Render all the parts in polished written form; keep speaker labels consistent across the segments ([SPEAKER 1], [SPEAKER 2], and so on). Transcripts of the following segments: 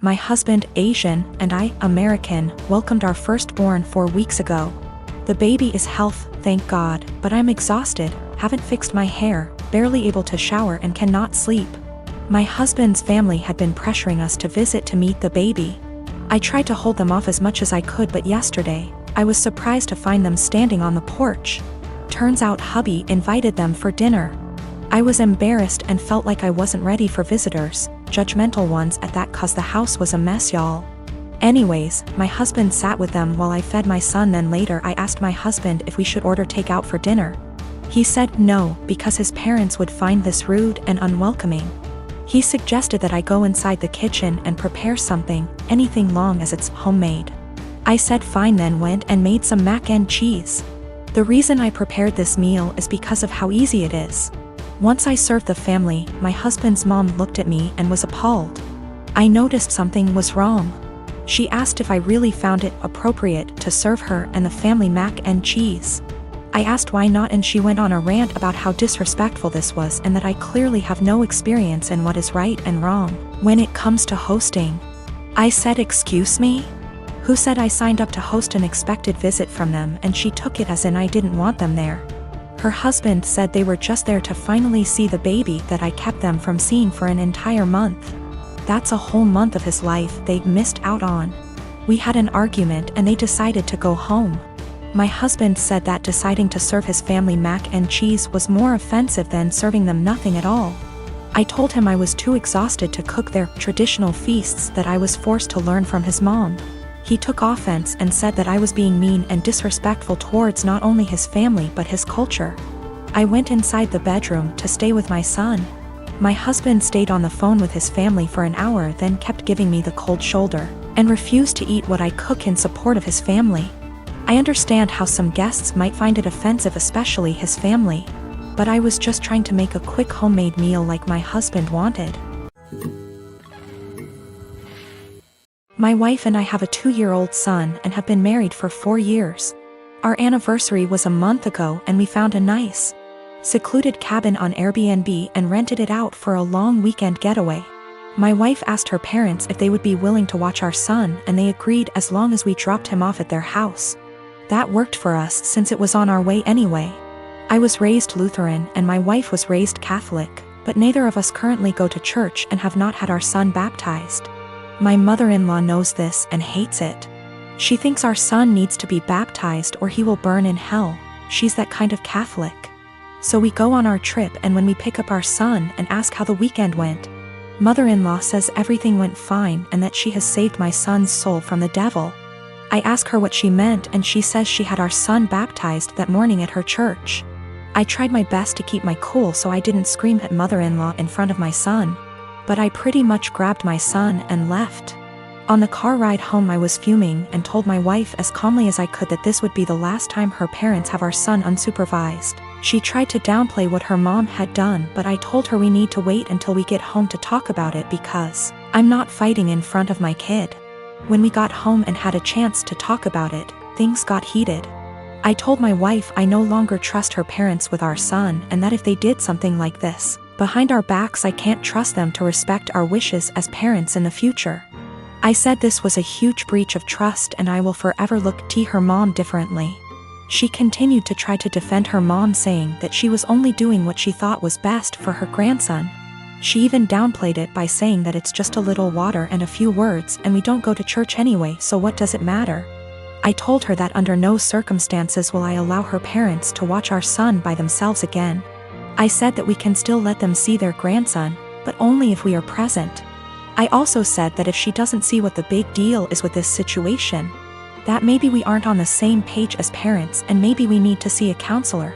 [SPEAKER 1] My husband, Asian, and I, American, welcomed our firstborn 4 weeks ago. The baby is healthy, thank God, but I'm exhausted, haven't fixed my hair, barely able to shower and cannot sleep. My husband's family had been pressuring us to visit to meet the baby. I tried to hold them off as much as I could, but yesterday, I was surprised to find them standing on the porch. Turns out hubby invited them for dinner. I was embarrassed and felt like I wasn't ready for visitors, judgmental ones at that, cause the house was a mess, y'all. Anyways, my husband sat with them while I fed my son. Then later I asked my husband if we should order takeout for dinner. He said no, because his parents would find this rude and unwelcoming. He suggested that I go inside the kitchen and prepare something, anything long as it's homemade. I said fine, then went and made some mac and cheese. The reason I prepared this meal is because of how easy it is. Once I served the family, my husband's mom looked at me and was appalled. I noticed something was wrong. She asked if I really found it appropriate to serve her and the family mac and cheese. I asked why not, and she went on a rant about how disrespectful this was and that I clearly have no experience in what is right and wrong when it comes to hosting. I said, excuse me? Who said I signed up to host an expected visit from them? And she took it as in I didn't want them there. Her husband said they were just there to finally see the baby that I kept them from seeing for an entire month. That's a whole month of his life they missed out on. We had an argument and they decided to go home. My husband said that deciding to serve his family mac and cheese was more offensive than serving them nothing at all. I told him I was too exhausted to cook their traditional feasts, that I was forced to learn from his mom. He took offense and said that I was being mean and disrespectful towards not only his family but his culture. I went inside the bedroom to stay with my son. My husband stayed on the phone with his family for an hour, then kept giving me the cold shoulder, and refused to eat what I cook in support of his family. I understand how some guests might find it offensive, especially his family, but I was just trying to make a quick homemade meal like my husband wanted. My wife and I have a 2-year-old son and have been married for 4 years. Our anniversary was a month ago and we found a nice, secluded cabin on Airbnb and rented it out for a long weekend getaway. My wife asked her parents if they would be willing to watch our son, and they agreed as long as we dropped him off at their house. That worked for us since it was on our way anyway. I was raised Lutheran and my wife was raised Catholic, but neither of us currently go to church and have not had our son baptized. My mother-in-law knows this and hates it. She thinks our son needs to be baptized or he will burn in hell. She's that kind of Catholic. So we go on our trip, and when we pick up our son and ask how the weekend went, mother-in-law says everything went fine and that she has saved my son's soul from the devil. I ask her what she meant and she says she had our son baptized that morning at her church. I tried my best to keep my cool so I didn't scream at mother-in-law in front of my son, but I pretty much grabbed my son and left. On the car ride home I was fuming and told my wife as calmly as I could that this would be the last time her parents have our son unsupervised. She tried to downplay what her mom had done, but I told her we need to wait until we get home to talk about it because I'm not fighting in front of my kid. When we got home and had a chance to talk about it, things got heated. I told my wife I no longer trust her parents with our son, and that if they did something like this behind our backs, I can't trust them to respect our wishes as parents in the future. I said this was a huge breach of trust and I will forever look at her mom differently. She continued to try to defend her mom, saying that she was only doing what she thought was best for her grandson. She even downplayed it by saying that it's just a little water and a few words and we don't go to church anyway, so what does it matter? I told her that under no circumstances will I allow her parents to watch our son by themselves again. I said that we can still let them see their grandson, but only if we are present. I also said that if she doesn't see what the big deal is with this situation, that maybe we aren't on the same page as parents and maybe we need to see a counselor.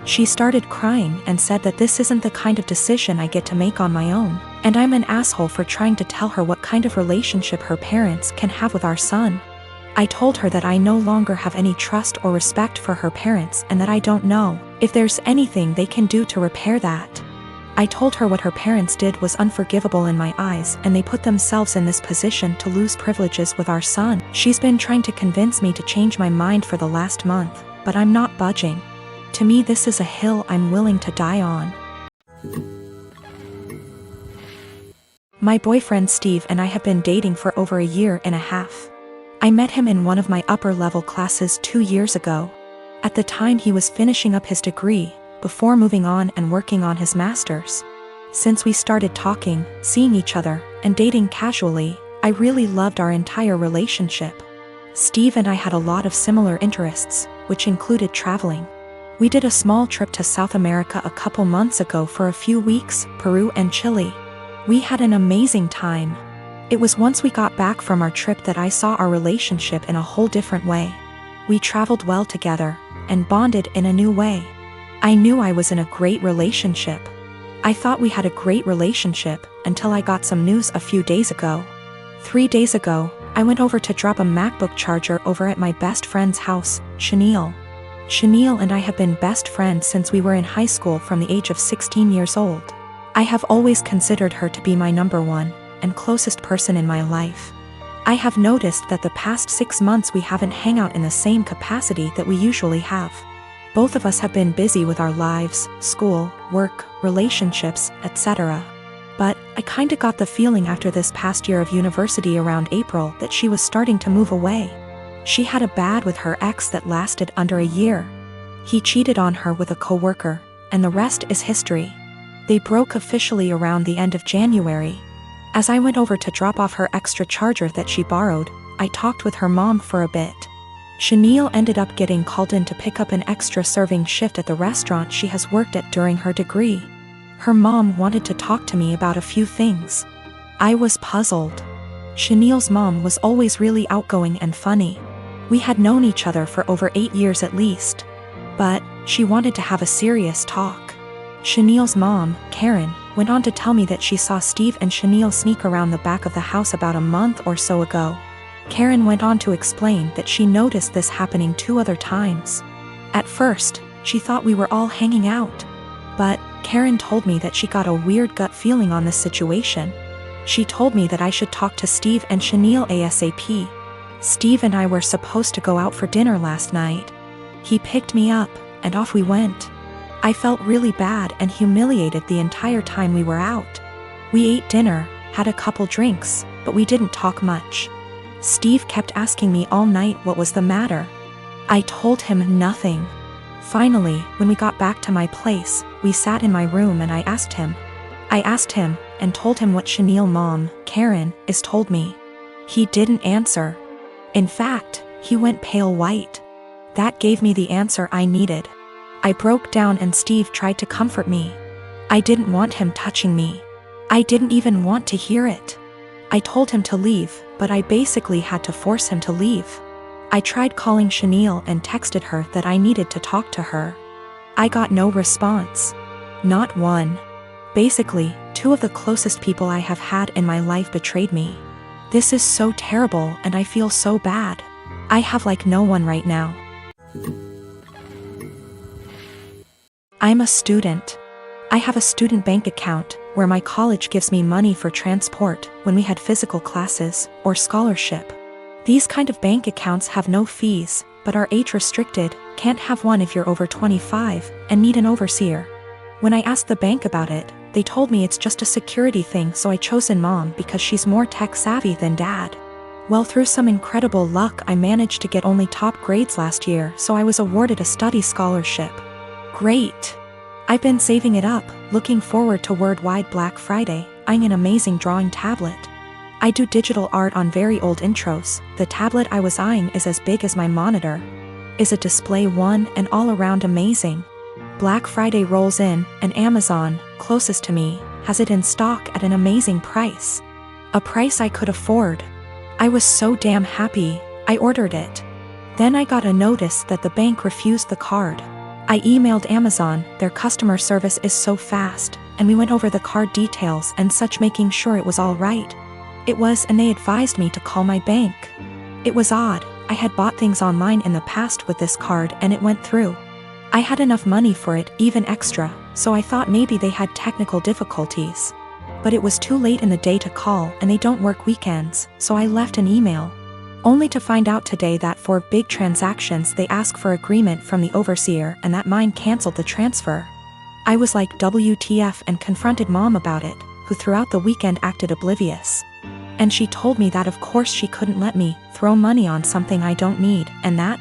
[SPEAKER 1] She started crying and said that this isn't the kind of decision I get to make on my own, and I'm an asshole for trying to tell her what kind of relationship her parents can have with our son. I told her that I no longer have any trust or respect for her parents and that I don't know if there's anything they can do to repair that. I told her what her parents did was unforgivable in my eyes, and they put themselves in this position to lose privileges with our son. She's been trying to convince me to change my mind for the last month, but I'm not budging. To me, this is a hill I'm willing to die on. My boyfriend Steve and I have been dating for over a year and a half. I met him in one of my upper-level classes 2 years ago. At the time he was finishing up his degree, before moving on and working on his master's. Since we started talking, seeing each other, and dating casually, I really loved our entire relationship. Steve and I had a lot of similar interests, which included traveling. We did a small trip to South America a couple months ago for a few weeks, Peru and Chile. We had an amazing time. It was once we got back from our trip that I saw our relationship in a whole different way. We traveled well together, and bonded in a new way. I knew I was in a great relationship. I thought we had a great relationship, until I got some news a few days ago. 3 days ago, I went over to drop a MacBook charger over at my best friend's house, Chenille. Chenille and I have been best friends since we were in high school from the age of 16 years old. I have always considered her to be my number one and closest person in my life. I have noticed that the past 6 months we haven't hung out in the same capacity that we usually have. Both of us have been busy with our lives, school, work, relationships, etc. But I kinda got the feeling after this past year of university around April that she was starting to move away. She had a bad with her ex that lasted under a year. He cheated on her with a coworker, and the rest is history. They broke officially around the end of January. As I went over to drop off her extra charger that she borrowed, I talked with her mom for a bit. Chenille ended up getting called in to pick up an extra serving shift at the restaurant she has worked at during her degree. Her mom wanted to talk to me about a few things. I was puzzled. Chenille's mom was always really outgoing and funny. We had known each other for over 8 years at least. But she wanted to have a serious talk. Chenille's mom, Karen, went on to tell me that she saw Steve and Chenille sneak around the back of the house about a month or so ago. Karen went on to explain that she noticed this happening 2 other times. At first, she thought we were all hanging out. But Karen told me that she got a weird gut feeling on this situation. She told me that I should talk to Steve and Chenille ASAP. Steve and I were supposed to go out for dinner last night. He picked me up, and off we went. I felt really bad and humiliated the entire time we were out. We ate dinner, had a couple drinks, but we didn't talk much. Steve kept asking me all night what was the matter. I told him nothing. Finally, when we got back to my place, we sat in my room and I asked him, and told him what Chenille's mom, Karen, is told me. He didn't answer. In fact, he went pale white. That gave me the answer I needed. I broke down and Steve tried to comfort me. I didn't want him touching me. I didn't even want to hear it. I told him to leave, but I basically had to force him to leave. I tried calling Chenille and texted her that I needed to talk to her. I got no response. Not one. Basically, 2 of the closest people I have had in my life betrayed me. This is so terrible and I feel so bad. I have like no one right now. I'm a student. I have a student bank account where my college gives me money for transport when we had physical classes or scholarship. These kind of bank accounts have no fees, but are age restricted, can't have one if you're over 25, and need an overseer. When I asked the bank about it, they told me it's just a security thing, so I chosen mom because she's more tech savvy than dad. Well, through some incredible luck I managed to get only top grades last year, so I was awarded a study scholarship. Great! I've been saving it up, looking forward to Worldwide Black Friday, eyeing an amazing drawing tablet. I do digital art on very old intros. The tablet I was eyeing is as big as my monitor. Is a display one and all around amazing. Black Friday rolls in, and Amazon, closest to me, has it in stock at an amazing price. A price I could afford. I was so damn happy, I ordered it. Then I got a notice that the bank refused the card. I emailed Amazon, their customer service is so fast, and we went over the card details and such, making sure it was all right. It was, and they advised me to call my bank. It was odd, I had bought things online in the past with this card and it went through. I had enough money for it, even extra, so I thought maybe they had technical difficulties. But it was too late in the day to call and they don't work weekends, so I left an email. Only to find out today that for big transactions they ask for agreement from the overseer and that mine canceled the transfer. I was like WTF and confronted mom about it, who throughout the weekend acted oblivious. And she told me that of course she couldn't let me throw money on something I don't need, and that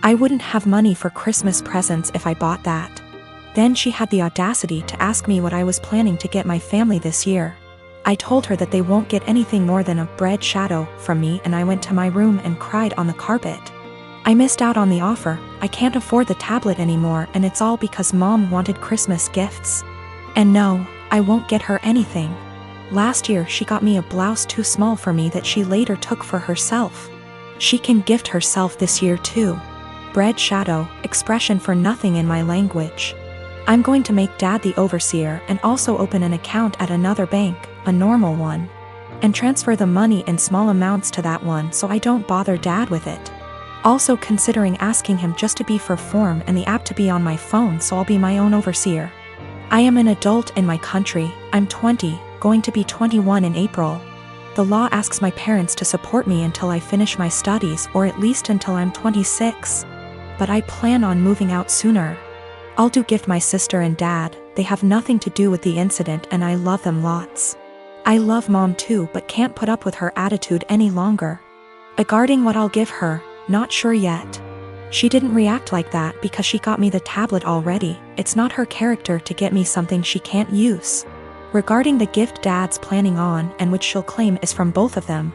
[SPEAKER 1] I wouldn't have money for Christmas presents if I bought that. Then she had the audacity to ask me what I was planning to get my family this year. I told her that they won't get anything more than a bread shadow from me, and I went to my room and cried on the carpet. I missed out on the offer. I can't afford the tablet anymore, and it's all because Mom wanted Christmas gifts. And no, I won't get her anything. Last year she got me a blouse too small for me that she later took for herself. She can gift herself this year too. Bread shadow, expression for nothing in my language. I'm going to make Dad the overseer and also open an account at another bank, a normal one, and transfer the money in small amounts to that one so I don't bother Dad with it. Also considering asking him just to be for form and the app to be on my phone so I'll be my own overseer. I am an adult in my country. I'm 20, going to be 21 in April. The law asks my parents to support me until I finish my studies, or at least until I'm 26. But I plan on moving out sooner. I'll do gift my sister and Dad. They have nothing to do with the incident and I love them lots. I love Mom too, but can't put up with her attitude any longer. Regarding what I'll give her, not sure yet. She didn't react like that because she got me the tablet already. It's not her character to get me something she can't use. Regarding the gift Dad's planning on, and which she'll claim is from both of them,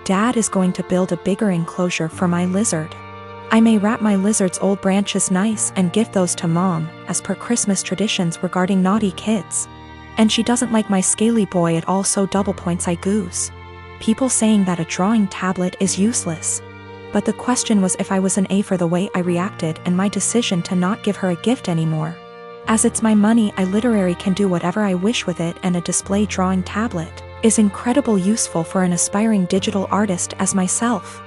[SPEAKER 1] Dad is going to build a bigger enclosure for my lizard. I may wrap my lizard's old branches nice and gift those to Mom, as per Christmas traditions regarding naughty kids. And she doesn't like my scaly boy at all, so double points I goose. People saying that a drawing tablet is useless. But the question was if I was an A for the way I reacted and my decision to not give her a gift anymore. As it's my money, I literally can do whatever I wish with it, and a display drawing tablet is incredibly useful for an aspiring digital artist as myself.